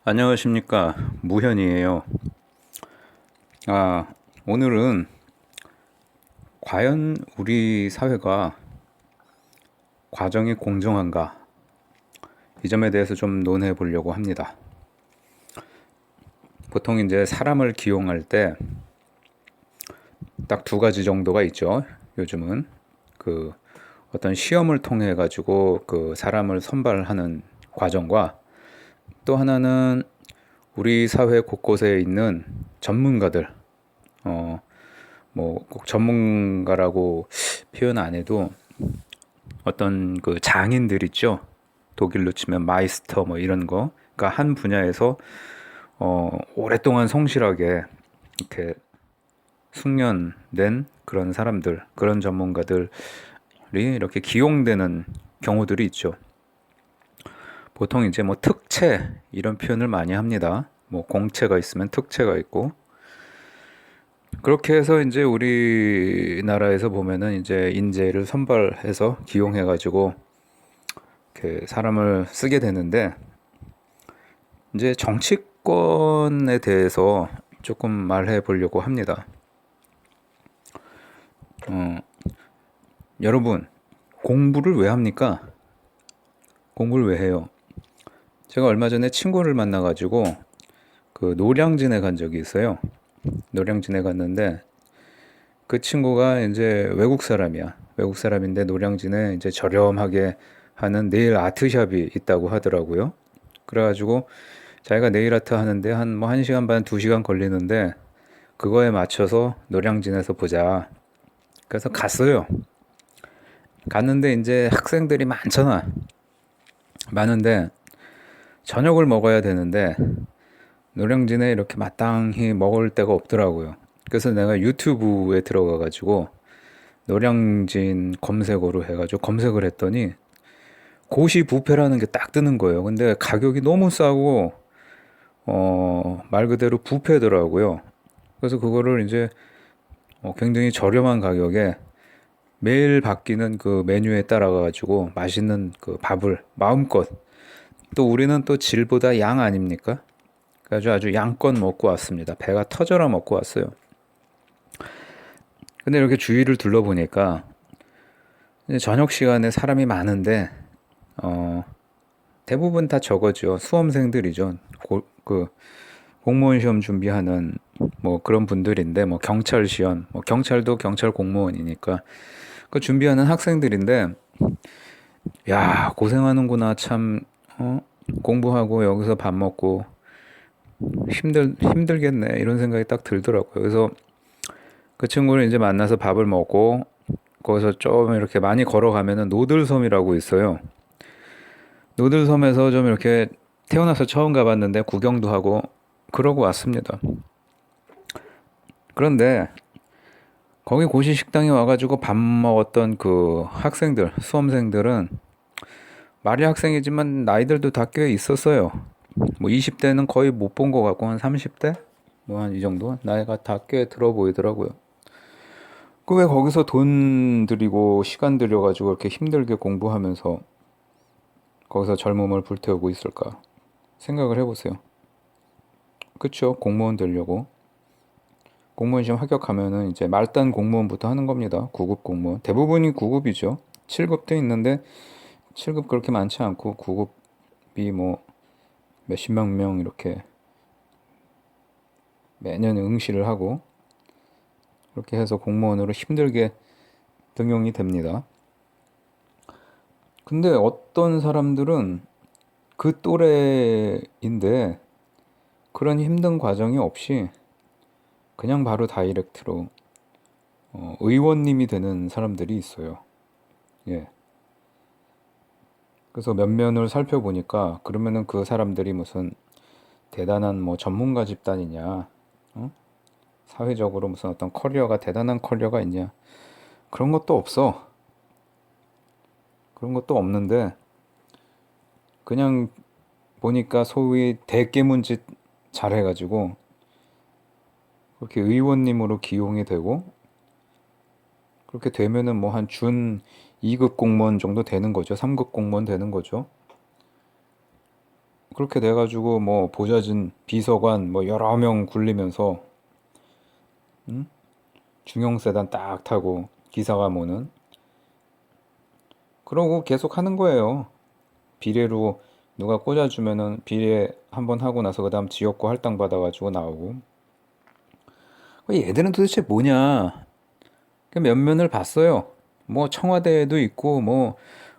안녕하십니까. 무현이에요. 오늘은 과연 우리 사회가 과정이 공정한가? 이 점에 대해서 좀 논해 보려고 합니다. 보통 이제 사람을 기용할 때 딱 두 가지 정도가 있죠. 요즘은 그 어떤 시험을 통해 가지고 그 사람을 선발하는 과정과 또 하나는 우리 사회 곳곳에 있는 전문가들, 어, 뭐 꼭 전문가라고 표현 안 해도 어떤 그 장인들 있죠. 독일로 치면 마이스터 뭐 이런 거. 그러니까 한 분야에서 오랫동안 성실하게 이렇게 숙련된 그런 사람들, 그런 전문가들이 이렇게 기용되는 경우들이 있죠. 보통 이제 뭐 특채 이런 표현을 많이 합니다. 뭐 공채가 있으면 특채가 있고 그렇게 해서 이제 우리나라에서 보면은 이제 인재를 선발해서 기용해 가지고 이렇게 사람을 쓰게 되는데 이제 정치권에 대해서 조금 말해 보려고 합니다. 어, 여러분, 공부를 왜 합니까? 공부를 왜 해요? 제가 얼마 전에 친구를 만나가지고 그 노량진에 간 적이 있어요. 노량진에 갔는데 그 친구가 이제 외국 사람이야. 외국 사람인데 노량진에 이제 저렴하게 하는 네일 아트샵이 있다고 하더라고요. 그래가지고 자기가 네일 아트 하는데 한 뭐 1시간 반, 2시간 걸리는데 그거에 맞춰서 노량진에서 보자. 그래서 갔어요. 갔는데 이제 학생들이 많잖아. 많은데 저녁을 먹어야 되는데 노량진에 이렇게 마땅히 먹을 데가 없더라고요. 그래서 내가 유튜브에 들어가 가지고 노량진 검색어로 해가지고 검색을 했더니 고시 뷔페라는 게 딱 뜨는 거예요. 근데 가격이 너무 싸고 말 그대로 뷔페더라고요. 그래서 그거를 이제 굉장히 저렴한 가격에 매일 바뀌는 그 메뉴에 따라 가지고 맛있는 그 밥을 마음껏 또 우리는 또 질보다 양 아닙니까? 그래가지고 아주 양껏 먹고 왔습니다. 배가 터져라 먹고 왔어요. 근데 이렇게 주위를 둘러보니까 이제 저녁 시간에 사람이 많은데 어, 대부분 다 저거죠. 수험생들이죠. 그 공무원 시험 준비하는 뭐 그런 분들인데 뭐 경찰 시험, 뭐 경찰도 경찰 공무원이니까 그 준비하는 학생들인데 야 고생하는구나 참 공부하고 여기서 밥 먹고 힘들겠네 이런 생각이 딱 들더라고요. 그래서 그 친구를 이제 만나서 밥을 먹고 거기서 좀 이렇게 많이 걸어가면은 노들섬이라고 있어요. 노들섬에서 좀 이렇게 태어나서 처음 가봤는데 구경도 하고 그러고 왔습니다. 그런데 거기 고시 식당에 와가지고 밥 먹었던 그 학생들, 수험생들은 말이 학생이지만 나이들도 다 꽤 있었어요. 뭐 20대는 거의 못 본 것 같고 한 30대? 뭐 한 이 정도? 나이가 다 꽤 들어 보이더라고요. 그 왜 거기서 돈 들이고 시간 들여가지고 이렇게 힘들게 공부하면서 거기서 젊음을 불태우고 있을까? 생각을 해보세요. 그쵸? 공무원 되려고. 공무원 시험 합격하면은 이제 말단 공무원부터 하는 겁니다. 9급 공무원. 대부분이 9급이죠. 7급도 있는데 7급 그렇게 많지 않고 9급이 뭐 몇십만 명 이렇게 매년 응시를 하고 그렇게 해서 공무원으로 힘들게 등용이 됩니다. 근데 어떤 사람들은 그 또래인데 그런 힘든 과정이 없이 그냥 바로 다이렉트로 의원님이 되는 사람들이 있어요. 예. 그래서 면면을 살펴보니까 그러면은 그 사람들이 무슨 대단한 뭐 전문가 집단이냐, 어? 사회적으로 무슨 어떤 커리어가 대단한 커리어가 있냐 그런 것도 없어. 그런 것도 없는데 그냥 보니까 소위 대깨문짓 잘해가지고 그렇게 의원님으로 기용이 되고 그렇게 되면은 뭐 한 준 2급 공무원 정도 되는 거죠. 3급 공무원 되는 거죠. 그렇게 돼가지고 뭐 보좌진, 비서관 뭐 여러 명 굴리면서 중형세단 딱 타고 기사가 모는 그러고 계속 하는 거예요. 비례로 누가 꽂아주면은 비례 한번 하고 나서 그다음 지역구 할당 받아가지고 나오고. 얘들은 도대체 뭐냐? 그 면면을 봤어요. 뭐 청와대에도 있고 뭐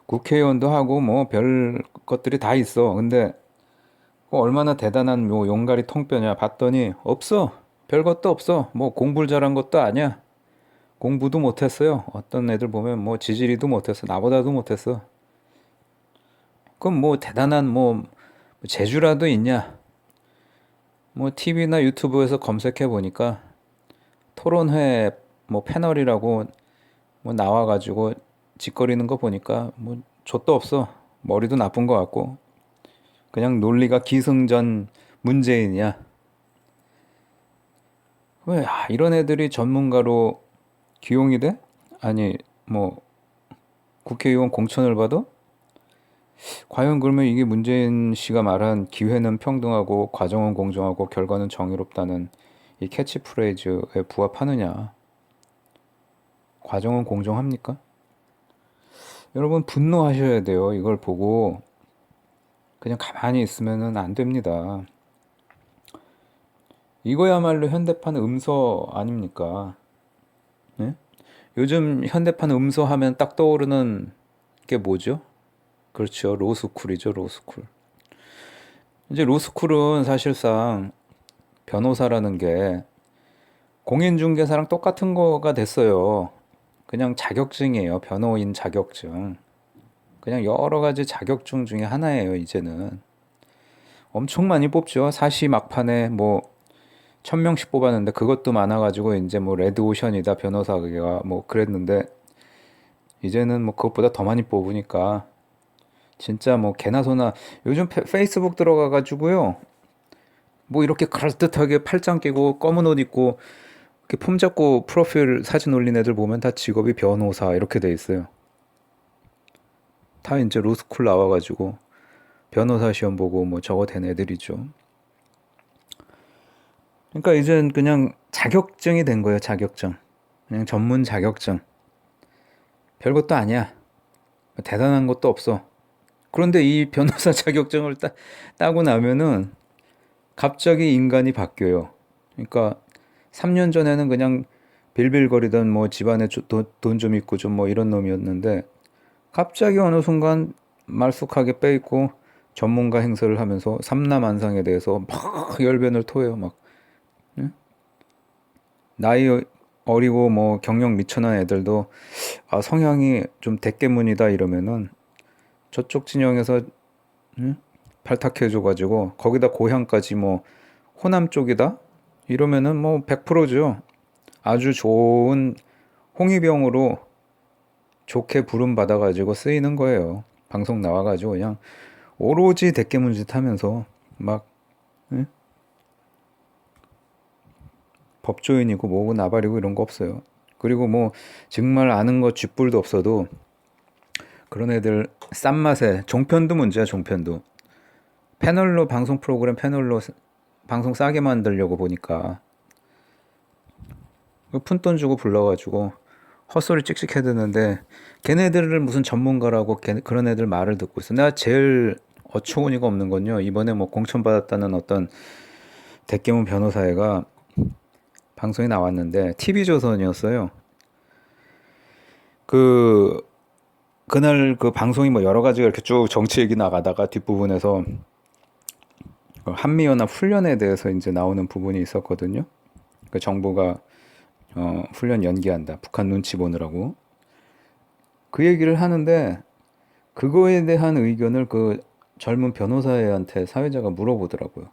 국회의원도 하고 뭐 별 것들이 다 있어. 근데 얼마나 대단한 뭐 용가리 통뼈냐 봤더니 없어. 별 것도 없어. 뭐 공부를 잘한 것도 아니야. 공부도 못했어요. 어떤 애들 보면 뭐 지지리도 못했어. 나보다도 못했어. 그럼 뭐 대단한 뭐 재주라도 있냐? 뭐 TV나 유튜브에서 검색해 보니까 토론회 뭐 패널이라고 뭐 나와가지고 짓거리는 거 보니까 뭐 좆도 없어. 머리도 나쁜 것 같고 그냥 논리가 기승전 문재인이야. 왜 이런 애들이 전문가로 기용이 돼? 아니 뭐 국회의원 공천을 받아? 과연 그러면 이게 문재인 씨가 말한 기회는 평등하고 과정은 공정하고 결과는 정의롭다는 이 캐치프레이즈에 부합하느냐? 과정은 공정합니까? 여러분 분노하셔야 돼요. 이걸 보고 그냥 가만히 있으면은 안 됩니다. 이거야말로 현대판 음서 아닙니까? 네? 요즘 현대판 음서 하면 딱 떠오르는 게 뭐죠? 그렇죠. 로스쿨이죠, 로스쿨. 이제 로스쿨은 사실상 변호사라는 게 공인중개사랑 똑같은 거가 됐어요. 그냥 자격증이에요. 변호인 자격증. 그냥 여러 가지 자격증 중에 하나예요, 이제는. 엄청 많이 뽑죠. 사시 막판에 뭐 1000명씩 뽑았는데 그것도 많아가지고 이제 뭐 레드오션이다 변호사가 뭐 그랬는데 이제는 뭐 그것보다 더 많이 뽑으니까 진짜 뭐 개나 소나 요즘 페이스북 들어가가지고요 뭐 이렇게 그럴듯하게 팔짱 끼고 검은 옷 입고 이렇게 폼 잡고 프로필 사진 올린 애들 보면 다 직업이 변호사 이렇게 돼 있어요. 다 이제 로스쿨 나와가지고 변호사 시험 보고 뭐 저거 된 애들이죠. 그러니까 이젠 그냥 자격증이 된 거예요, 자격증. 그냥 전문 자격증. 별것도 아니야. 대단한 것도 없어. 그런데 이 변호사 자격증을 따고 나면은 갑자기 인간이 바뀌어요. 그러니까 3년 전에는 그냥 빌빌거리던 뭐 집안에 돈 좀 있고 좀 뭐 이런 놈이었는데 갑자기 어느 순간 말쑥하게 빼있고 전문가 행세를 하면서 삼라만상에 대해서 막 열변을 토해요. 막 나이 어리고 뭐 경력 미천한 애들도 성향이 좀 대깨문이다 이러면은 저쪽 진영에서 발탁해줘가지고 거기다 고향까지 뭐 호남 쪽이다 이러면은 뭐 100%죠. 아주 좋은 홍위병으로 좋게 부름 받아가지고 쓰이는 거예요. 방송 나와가지고 그냥 오로지 대깨문짓 하면서 막 법조인이고 뭐고 나발이고 이런 거 없어요. 그리고 뭐 정말 아는 거 쥐뿔도 없어도 그런 애들 싼 맛에 종편도 문제야 종편도 패널로 방송 프로그램 패널로 방송 싸게 만들려고 보니까 푼돈 주고 불러가지고 헛소리 찍찍 해드는데 걔네들을 무슨 전문가라고 그런 애들 말을 듣고 있어. 내가 제일 어처구니가 없는 건요. 이번에 뭐 공천 받았다는 어떤 대깨문 변호사애가 방송에 나왔는데 TV조선이었어요. 그날 그 방송이 뭐 여러 가지가 이렇게 쭉 정치 얘기 나가다가 뒷부분에서 한미연합 훈련에 대해서 이제 나오는 부분이 있었거든요. 그 정부가 훈련 연기한다. 북한 눈치 보느라고. 그 얘기를 하는데 그거에 대한 의견을 그 젊은 변호사애한테 사회자가 물어보더라고요.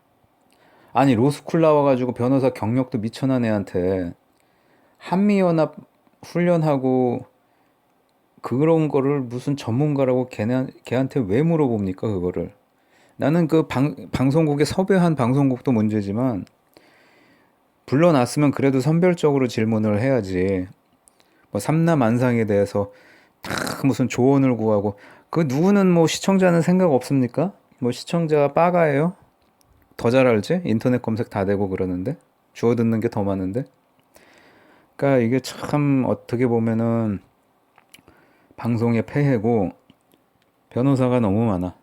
아니 로스쿨 나와가지고 변호사 경력도 미천한 애한테 한미연합 훈련하고 그런 거를 무슨 전문가라고 걔한테 왜 물어봅니까 그거를. 나는 그 방송국에 섭외한 방송국도 문제지만 불러놨으면 그래도 선별적으로 질문을 해야지. 뭐 삼라만상에 대해서 다 무슨 조언을 구하고 그 누구는 뭐 시청자는 생각 없습니까? 뭐 시청자 빠가예요? 더 잘 알지? 인터넷 검색 다 되고 그러는데 주워 듣는 게 더 많은데. 그러니까 이게 참 어떻게 보면은 방송의 폐해고 변호사가 너무 많아.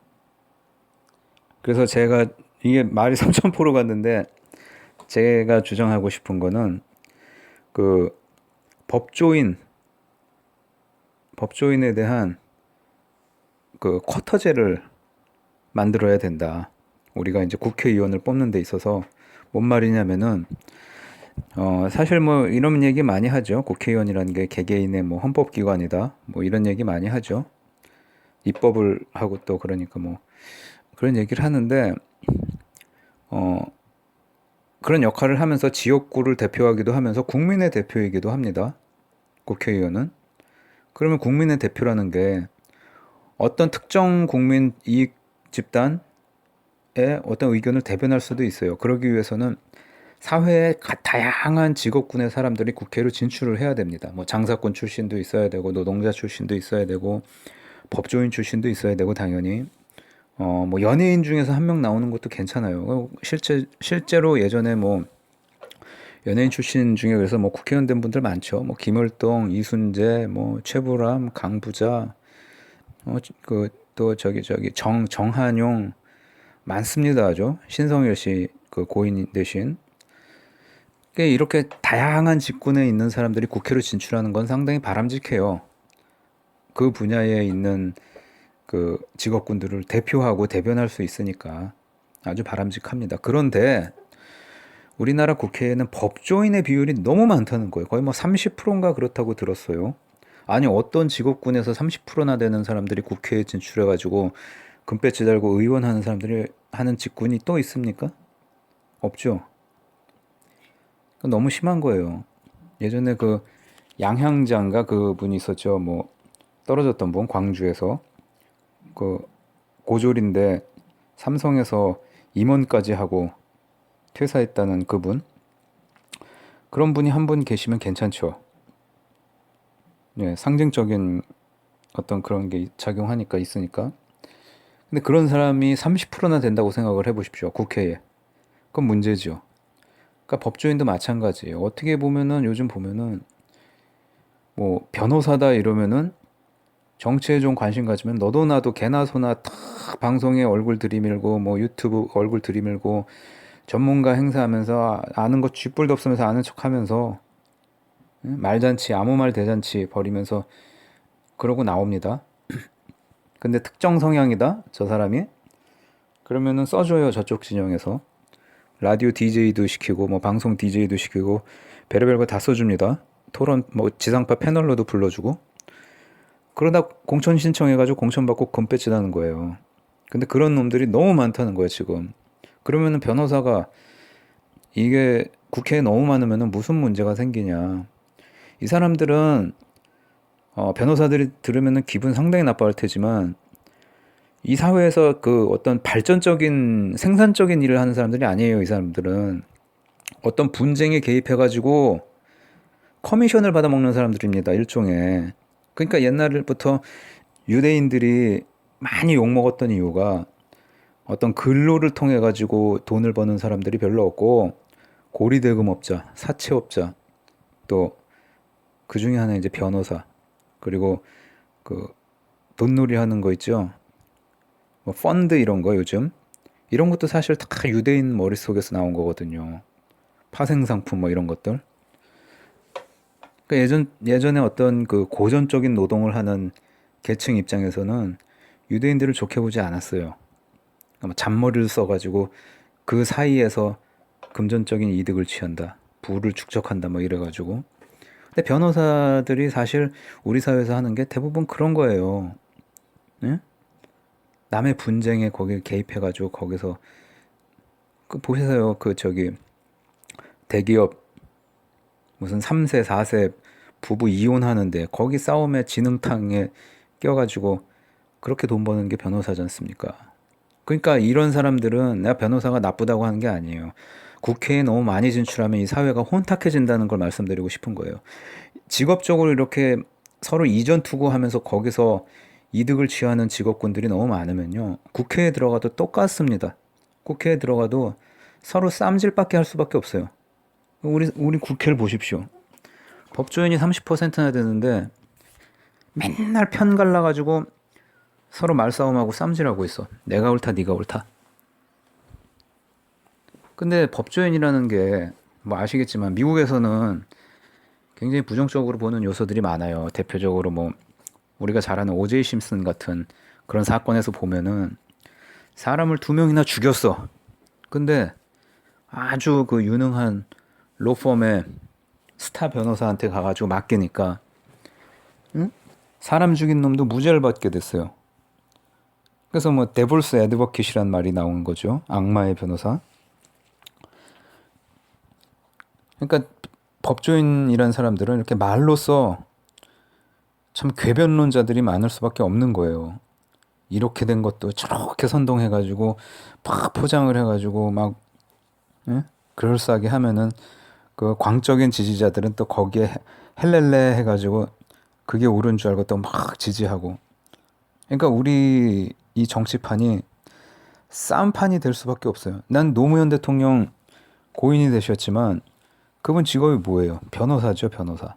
그래서 제가 이게 말이 3000% 갔는데 제가 주장하고 싶은 거는 그 법조인 법조인에 대한 그 쿼터제를 만들어야 된다. 우리가 이제 국회의원을 뽑는 데 있어서 뭔 말이냐면은 사실 뭐 이런 얘기 많이 하죠. 국회의원이라는 게 개개인의 뭐 헌법기관이다. 뭐 이런 얘기 많이 하죠. 입법을 하고 또 그러니까 뭐 그런 얘기를 하는데 어 그런 역할을 하면서 지역구를 대표하기도 하면서 국민의 대표이기도 합니다. 국회의원은. 그러면 국민의 대표라는 게 어떤 특정 국민 이익 집단의 어떤 의견을 대변할 수도 있어요. 그러기 위해서는 사회의 다양한 직업군의 사람들이 국회로 진출을 해야 됩니다. 뭐 장사꾼 출신도 있어야 되고 노동자 출신도 있어야 되고 법조인 출신도 있어야 되고 당연히 뭐 연예인 중에서 한 명 나오는 것도 괜찮아요. 실제로 예전에 뭐 연예인 출신 중에 그래서 뭐 국회의원 된 분들 많죠. 뭐 김을동, 이순재, 뭐 최불암, 강부자, 그 또 저기 정한용 많습니다. 아주 신성일 씨 그 고인 대신 이렇게 다양한 직군에 있는 사람들이 국회로 진출하는 건 상당히 바람직해요. 그 분야에 있는 그 직업군들을 대표하고 대변할 수 있으니까 아주 바람직합니다. 그런데 우리나라 국회에는 법조인의 비율이 너무 많다는 거예요. 거의 뭐 30%인가 그렇다고 들었어요. 아니 어떤 직업군에서 30%나 되는 사람들이 국회에 진출해가지고 금배지 달고 의원하는 사람들이 하는 직군이 또 있습니까? 없죠. 너무 심한 거예요. 예전에 그 양향장가 그 분이 있었죠. 뭐 떨어졌던 분 광주에서 그 고졸인데 삼성에서 임원까지 하고 퇴사했다는 그분. 그런 분이 한 분 계시면 괜찮죠. 예, 상징적인 어떤 그런 게 작용하니까 있으니까. 근데 그런 사람이 30%나 된다고 생각을 해보십시오. 국회에. 그건 문제죠. 그러니까 법조인도 마찬가지예요. 어떻게 보면은 요즘 보면은 뭐 변호사다 이러면은 정치에 좀 관심 가지면 너도 나도 개나 소나 다 방송에 얼굴 들이밀고 뭐 유튜브 얼굴 들이밀고 전문가 행사하면서 아는 거 쥐뿔도 없으면서 아는 척하면서 말잔치 아무 말 대잔치 벌이면서 그러고 나옵니다. 근데 특정 성향이다 저 사람이 그러면은 써줘요 저쪽 진영에서 라디오 DJ도 시키고 뭐 방송 DJ도 시키고 별의별 거 다 써줍니다. 토론 뭐 지상파 패널로도 불러주고 그러다 공천 신청해가지고 공천 받고 금 뺏지다는 거예요. 근데 그런 놈들이 너무 많다는 거예요 지금. 그러면은 변호사가 이게 국회에 너무 많으면은 무슨 문제가 생기냐. 이 사람들은 변호사들이 들으면은 기분 상당히 나빠할 테지만 이 사회에서 그 어떤 발전적인 생산적인 일을 하는 사람들이 아니에요. 이 사람들은 어떤 분쟁에 개입해가지고 커미션을 받아먹는 사람들입니다. 일종의. 그러니까 옛날부터 유대인들이 많이 욕먹었던 이유가 어떤 근로를 통해 가지고 돈을 버는 사람들이 별로 없고 고리대금업자, 사채업자, 또 그 중에 하나 이제 변호사, 그리고 그 돈놀이 하는 거 있죠. 뭐 펀드 이런 거 요즘 이런 것도 사실 다 유대인 머릿속에서 나온 거거든요. 파생상품 뭐 이런 것들. 그러니까 예전에 어떤 그 고전적인 노동을 하는 계층 입장에서는 유대인들을 좋게 보지 않았어요. 그러니까 뭐 잔머리를 써가지고 그 사이에서 금전적인 이득을 취한다, 부를 축적한다, 뭐 이래가지고. 근데 변호사들이 사실 우리 사회에서 하는 게 대부분 그런 거예요. 예? 남의 분쟁에 거기 개입해가지고 거기서 그 보세요. 그 저기 대기업 무슨 3세, 4세 부부 이혼하는데 거기 싸움에 진흥탕에 껴가지고 그렇게 돈 버는 게 변호사지 않습니까? 그러니까 이런 사람들은 내가 변호사가 나쁘다고 하는 게 아니에요. 국회에 너무 많이 진출하면 이 사회가 혼탁해진다는 걸 말씀드리고 싶은 거예요. 직업적으로 이렇게 서로 이전 투구하면서 거기서 이득을 취하는 직업군들이 너무 많으면요. 국회에 들어가도 똑같습니다. 국회에 들어가도 서로 쌈질밖에 할 수밖에 없어요. 우리 국회를 보십시오. 법조인이 30%나 되는데 맨날 편 갈라가지고 서로 말싸움하고 쌈질하고 있어. 내가 옳다, 네가 옳다. 근데 법조인이라는 게 뭐 아시겠지만 미국에서는 굉장히 부정적으로 보는 요소들이 많아요. 대표적으로 뭐 우리가 잘 아는 오제이 심슨 같은 그런 사건에서 보면은 사람을 2명이나 죽였어. 근데 아주 그 유능한 로펌의 스타 변호사한테 가가지고 맡기니까 사람 죽인 놈도 무죄를 받게 됐어요. 그래서 뭐 데볼스 애드버킷이란 말이 나온 거죠. 악마의 변호사. 그러니까 법조인이란 사람들은 이렇게 말로써 참 궤변론자들이 많을 수밖에 없는 거예요. 이렇게 된 것도 저렇게 선동해가지고 막 포장을 해가지고 막 그럴싸하게 하면은 그 광적인 지지자들은 또 거기에 헬렐레 해가지고 그게 옳은 줄 알고 또 막 지지하고. 그러니까 우리 이 정치판이 싸움판이 될 수밖에 없어요. 난 노무현 대통령 고인이 되셨지만 그분 직업이 뭐예요? 변호사죠, 변호사.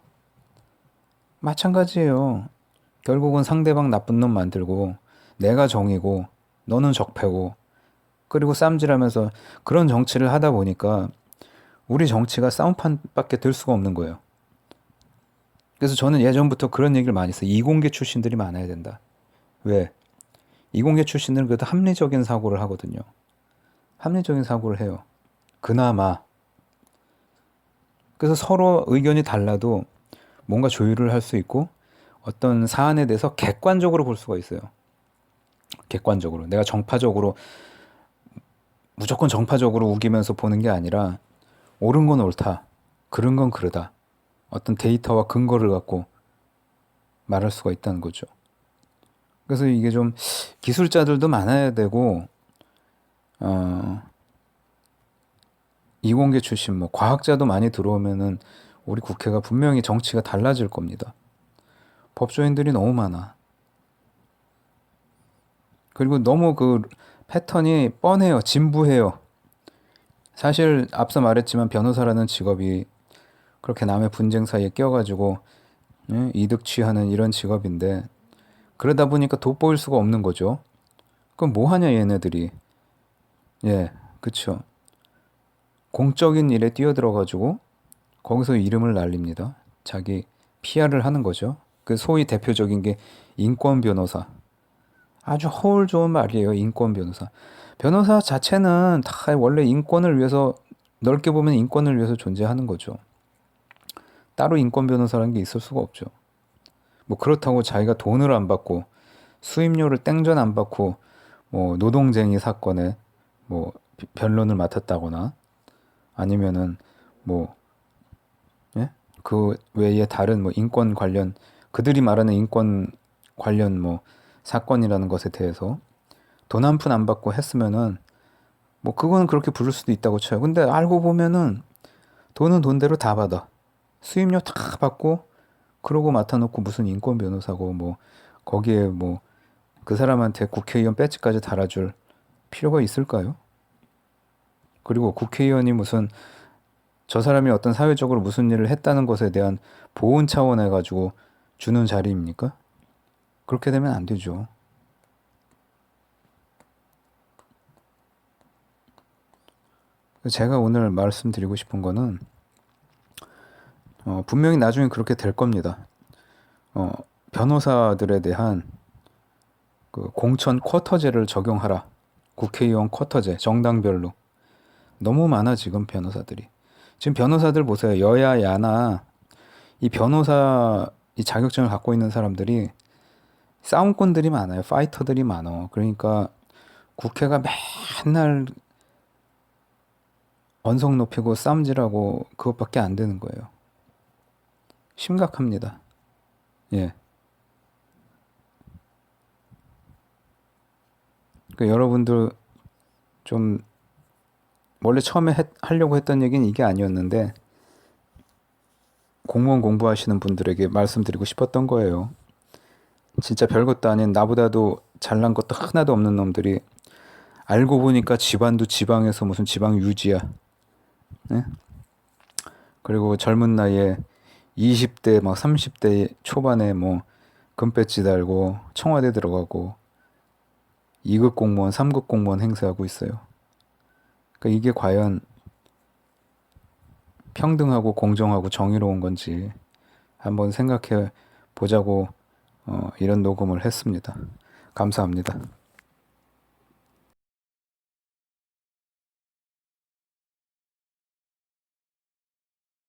마찬가지예요. 결국은 상대방 나쁜 놈 만들고 내가 정이고 너는 적폐고 그리고 쌈질하면서 그런 정치를 하다 보니까 우리 정치가 싸움판밖에 될 수가 없는 거예요. 그래서 저는 예전부터 그런 얘기를 많이 했어요. 이공계 출신들이 많아야 된다. 왜? 이공계 출신들은 그래도 합리적인 사고를 하거든요. 합리적인 사고를 해요. 그나마. 그래서 서로 의견이 달라도 뭔가 조율을 할 수 있고 어떤 사안에 대해서 객관적으로 볼 수가 있어요. 객관적으로. 내가 정파적으로 무조건 정파적으로 우기면서 보는 게 아니라 옳은 건 옳다. 그른 건 그르다. 어떤 데이터와 근거를 갖고 말할 수가 있다는 거죠. 그래서 이게 좀 기술자들도 많아야 되고 이공계 출신 뭐 과학자도 많이 들어오면은 우리 국회가 분명히 정치가 달라질 겁니다. 법조인들이 너무 많아. 그리고 너무 그 패턴이 뻔해요. 진부해요. 사실 앞서 말했지만 변호사라는 직업이 그렇게 남의 분쟁 사이에 껴가지고 이득 취하는 이런 직업인데 그러다 보니까 돋보일 수가 없는 거죠. 그럼 뭐 하냐 얘네들이. 예, 그쵸. 공적인 일에 뛰어들어가지고 거기서 이름을 날립니다. 자기 PR을 하는 거죠. 그 소위 대표적인 게 인권 변호사. 아주 허울 좋은 말이에요. 인권 변호사. 변호사 자체는 다 원래 인권을 위해서 넓게 보면 인권을 위해서 존재하는 거죠. 따로 인권 변호사라는 게 있을 수가 없죠. 뭐 그렇다고 자기가 돈을 안 받고 수임료를 땡전 안 받고 뭐 노동쟁이 사건에 뭐 변론을 맡았다거나 아니면은 뭐 예? 그 외에 다른 뭐 인권 관련 그들이 말하는 인권 관련 뭐 사건이라는 것에 대해서 돈 한 푼 안 받고 했으면은 뭐 그거는 그렇게 부를 수도 있다고 쳐요. 근데 알고 보면은 돈은 돈대로 다 받아. 수임료 다 받고 그러고 맡아놓고 무슨 인권 변호사고 뭐 거기에 뭐 그 사람한테 국회의원 배지까지 달아줄 필요가 있을까요? 그리고 국회의원이 무슨 저 사람이 어떤 사회적으로 무슨 일을 했다는 것에 대한 보훈 차원에 가지고 주는 자리입니까? 그렇게 되면 안 되죠. 제가 오늘 말씀드리고 싶은 거는 분명히 나중에 그렇게 될 겁니다. 변호사들에 대한 그 공천 쿼터제를 적용하라. 국회의원 쿼터제, 정당별로. 너무 많아 지금 변호사들이. 지금 변호사들 보세요. 여야 야나 이 변호사 이 자격증을 갖고 있는 사람들이 싸움꾼들이 많아요. 파이터들이 많아. 그러니까 국회가 맨날 언성 높이고 싸움질하고 그것밖에 안 되는 거예요. 심각합니다. 예. 그 여러분들 좀 원래 처음에 하려고 했던 얘기는 이게 아니었는데 공무원 공부하시는 분들에게 말씀드리고 싶었던 거예요. 진짜 별것도 아닌 나보다도 잘난 것도 하나도 없는 놈들이 알고 보니까 집안도 지방에서 무슨 지방 유지야. 네? 그리고 젊은 나이에 20대 막 30대 초반에 뭐 금배지 달고 청와대 들어가고 2급 공무원, 3급 공무원 행세하고 있어요. 그러니까 이게 과연 평등하고 공정하고 정의로운 건지 한번 생각해 보자고 이런 녹음을 했습니다. 감사합니다.